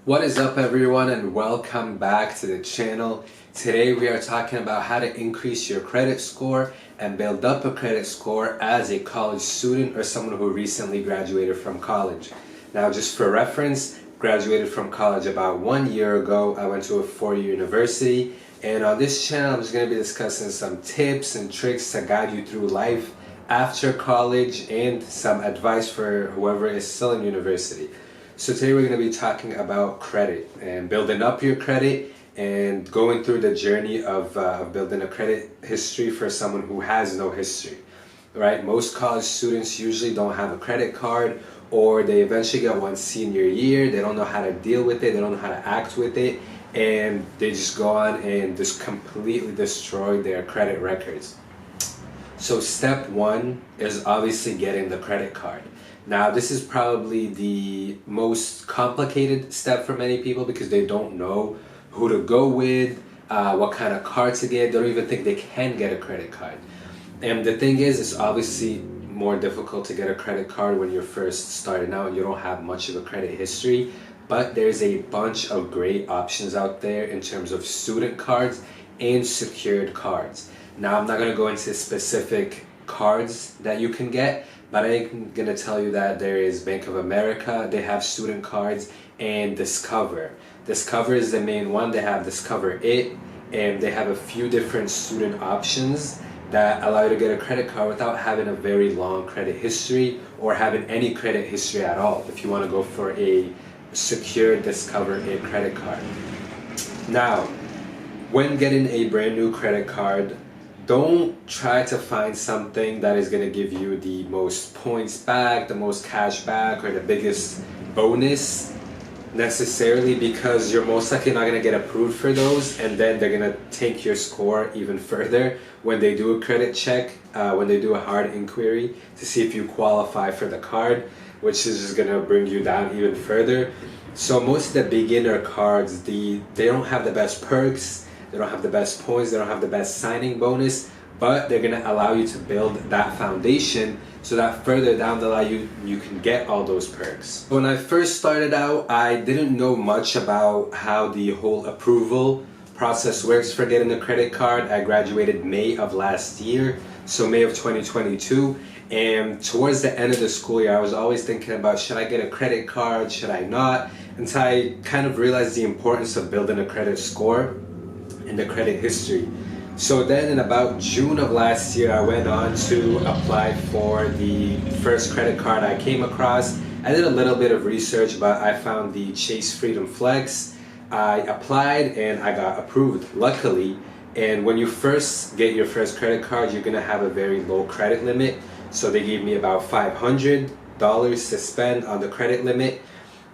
What is up, everyone, and welcome back to the channel. Today we are talking about how to increase your credit score and build up a credit score as a college student or someone who recently graduated from college. Now, just for reference, graduated from college about 1 year ago. I went to a 4-year university, and on this channel I'm just going to be discussing some tips and tricks to guide you through life after college and some advice for whoever is still in university. So today we're going to be talking about credit and building up your credit and going through the journey of building a credit history for someone who has no history, right? Most college students usually don't have a credit card, or they eventually get one senior year. They don't know how to deal with it. They don't know how to act with it. And they just go on and just completely destroy their credit records. So step one is obviously getting the credit card. Now, this is probably the most complicated step for many people because they don't know who to go with, what kind of card to get. They don't even think they can get a credit card. And the thing is, it's obviously more difficult to get a credit card when you're first starting out and you don't have much of a credit history. But there's a bunch of great options out there in terms of student cards and secured cards. Now, I'm not going to go into specific cards that you can get, but I'm going to tell you that there is Bank of America, they have student cards, and Discover. Discover is the main one. They have Discover It, and they have a few different student options that allow you to get a credit card without having a very long credit history or having any credit history at all if you want to go for a secured Discover It credit card. Now, when getting a brand new credit card, don't try to find something that is going to give you the most points back, the most cash back, or the biggest bonus necessarily, because you're most likely not going to get approved for those, and then they're going to take your score even further when they do a credit check, when they do a hard inquiry to see if you qualify for the card, which is just going to bring you down even further. So most of the beginner cards, they don't have the best perks. They don't have the best points, they don't have the best signing bonus, but they're going to allow you to build that foundation so that further down the line you can get all those perks. When I first started out, I didn't know much about how the whole approval process works for getting a credit card. I graduated May of last year, so May of 2022. And towards the end of the school year, I was always thinking about, should I get a credit card, should I not? Until I kind of realized the importance of building a credit score in the credit history. So then in about June of last year, I went on to apply for the first credit card I came across. I did a little bit of research, but I found the Chase Freedom Flex. I applied and I got approved, luckily. And when you first get your first credit card, you're gonna have a very low credit limit. So they gave me about $500 to spend on the credit limit.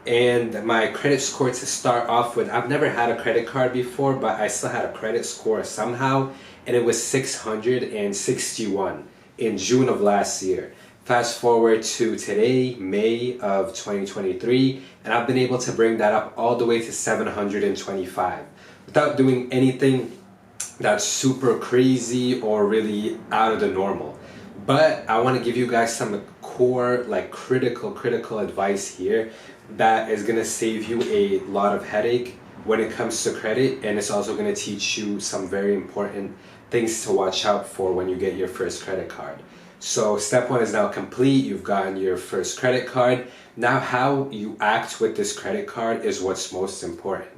And my credit score to start off with, I've never had a credit card before, but I still had a credit score somehow, and it was 661 in June of last year. Fast forward to today, May of 2023, and I've been able to bring that up all the way to 725 without doing anything that's super crazy or really out of the normal. But I want to give you guys some core, like critical advice here that is going to save you a lot of headache when it comes to credit, and it's also going to teach you some very important things to watch out for when you get your first credit card. So step one is now complete. You've gotten your first credit card. Now how you act with this credit card is what's most important.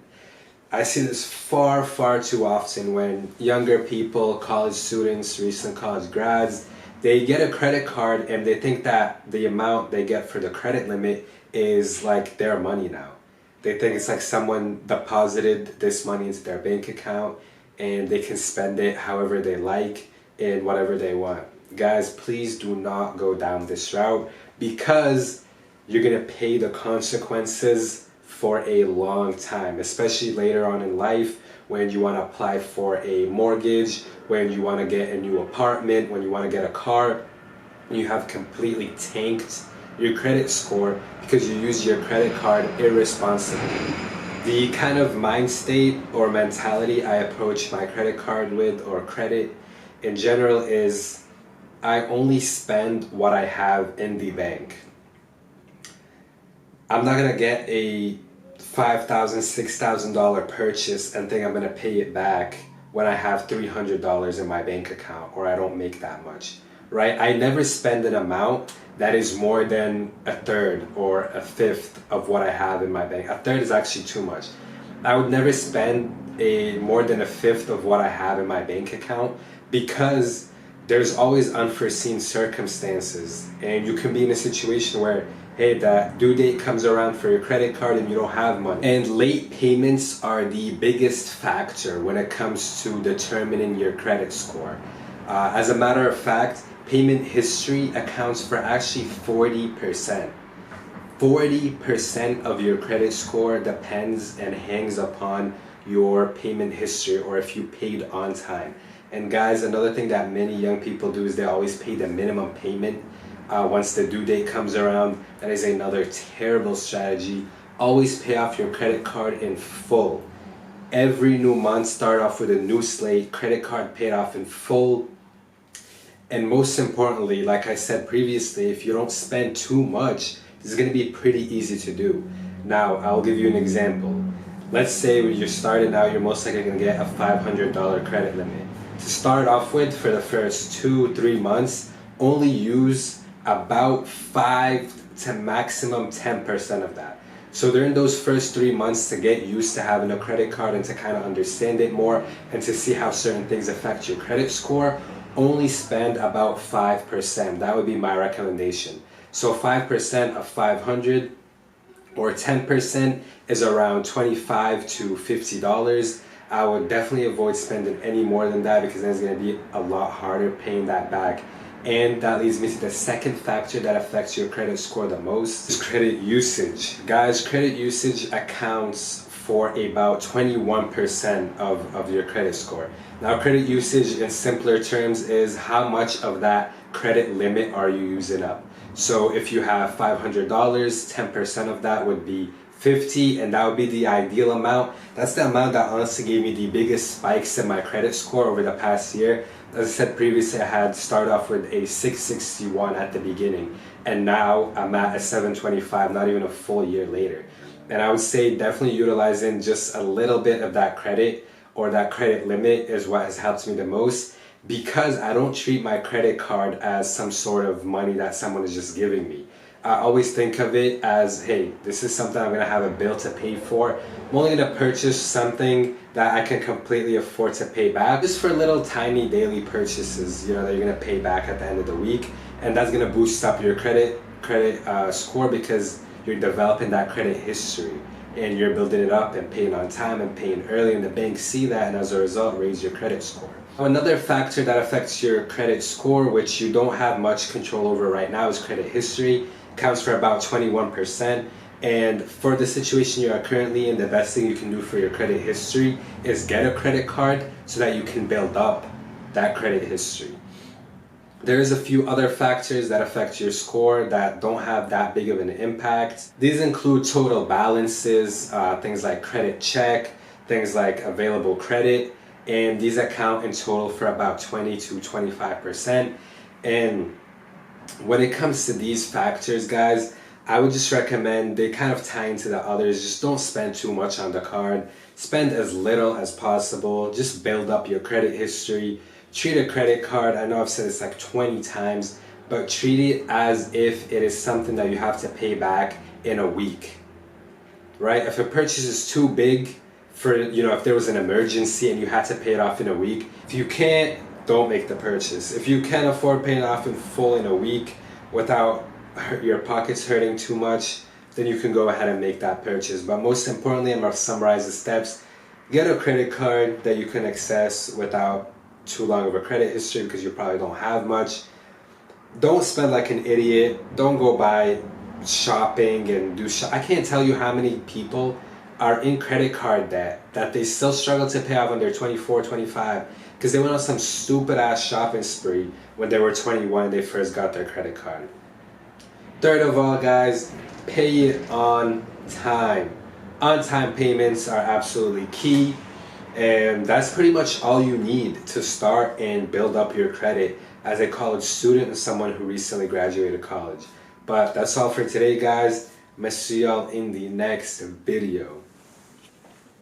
I see this far too often when younger people, college students, recent college grads, they get a credit card and they think that the amount they get for the credit limit is like their money now. They think it's like someone deposited this money into their bank account and they can spend it however they like and whatever they want. Guys, please do not go down this route, because you're gonna pay the consequences for a long time, especially later on in life when you want to apply for a mortgage, when you want to get a new apartment, when you want to get a car. You have completely tanked your credit score because you use your credit card irresponsibly. The kind of mind state or mentality I approach my credit card with, or credit in general, is I only spend what I have in the bank. I'm not gonna get a $5,000, $6,000 purchase and think I'm gonna pay it back when I have $300 in my bank account or I don't make that much, right? I never spend an amount that is more than a third or a fifth of what I have in my bank. A third is actually too much. I would never spend more than a fifth of what I have in my bank account because there's always unforeseen circumstances, and you can be in a situation where, hey, the due date comes around for your credit card and you don't have money. And late payments are the biggest factor when it comes to determining your credit score. As a matter of fact, payment history accounts for actually 40%. 40% of your credit score depends and hangs upon your payment history or if you paid on time. And guys, another thing that many young people do is they always pay the minimum payment once the due date comes around. That is another terrible strategy. Always pay off your credit card in full. Every new month, start off with a new slate, credit card paid off in full. And most importantly, like I said previously, if you don't spend too much, this is going to be pretty easy to do. Now, I'll give you an example. Let's say when you're starting out, you're most likely going to get a $500 credit limit. To start off with, for the first 2-3 months, only use about 5 to maximum 10% of that. So during those first 3 months, to get used to having a credit card and to kind of understand it more and to see how certain things affect your credit score, only spend about 5%. That would be my recommendation. So 5% of 500 or 10% is around $25 to $50. I would definitely avoid spending any more than that because then it's going to be a lot harder paying that back. And that leads me to the second factor that affects your credit score the most is credit usage. Guys, credit usage accounts for about 21% of your credit score. Now, credit usage in simpler terms is how much of that credit limit are you using up. So if you have $500, 10% of that would be $50, and that would be the ideal amount. That's the amount that honestly gave me the biggest spikes in my credit score over the past year. As I said previously, I had started off with a 661 at the beginning, and now I'm at a 725, not even a full year later. And I would say definitely utilizing just a little bit of that credit or that credit limit is what has helped me the most, because I don't treat my credit card as some sort of money that someone is just giving me. I always think of it as, hey, this is something I'm going to have a bill to pay for. I'm only going to purchase something that I can completely afford to pay back, just for little tiny daily purchases, that you're going to pay back at the end of the week. And that's going to boost up your credit score because you're developing that credit history and you're building it up and paying on time and paying early, and the banks see that, and as a result raise your credit score. Another factor that affects your credit score, which you don't have much control over right now, is credit history. Counts for about 21%. And for the situation you are currently in, the best thing you can do for your credit history is get a credit card so that you can build up that credit history. There's a few other factors that affect your score that don't have that big of an impact. These include total balances, things like credit check, things like available credit, and these account in total for about 20 to 25%. And when it comes to these factors, guys, I would just recommend they kind of tie into the others. Just don't spend too much on the card. Spend as little as possible. Just build up your credit history. Treat a credit card, I know I've said this like 20 times, but treat it as if it is something that you have to pay back in a week, right? If a purchase is too big for, if there was an emergency and you had to pay it off in a week, if you can't, don't make the purchase. If you can afford paying off in full in a week without your pockets hurting too much, then you can go ahead and make that purchase. But most importantly, I'm going to summarize the steps. Get a credit card that you can access without too long of a credit history because you probably don't have much. Don't spend like an idiot. Don't go buy shopping and I can't tell you how many people are in credit card debt that they still struggle to pay off when they're 24, 25 because they went on some stupid ass shopping spree when they were 21 and they first got their credit card. Third of all, guys, pay it on time. On-time payments are absolutely key. And that's pretty much all you need to start and build up your credit as a college student and someone who recently graduated college. But that's all for today, guys. I'm gonna see y'all in the next video.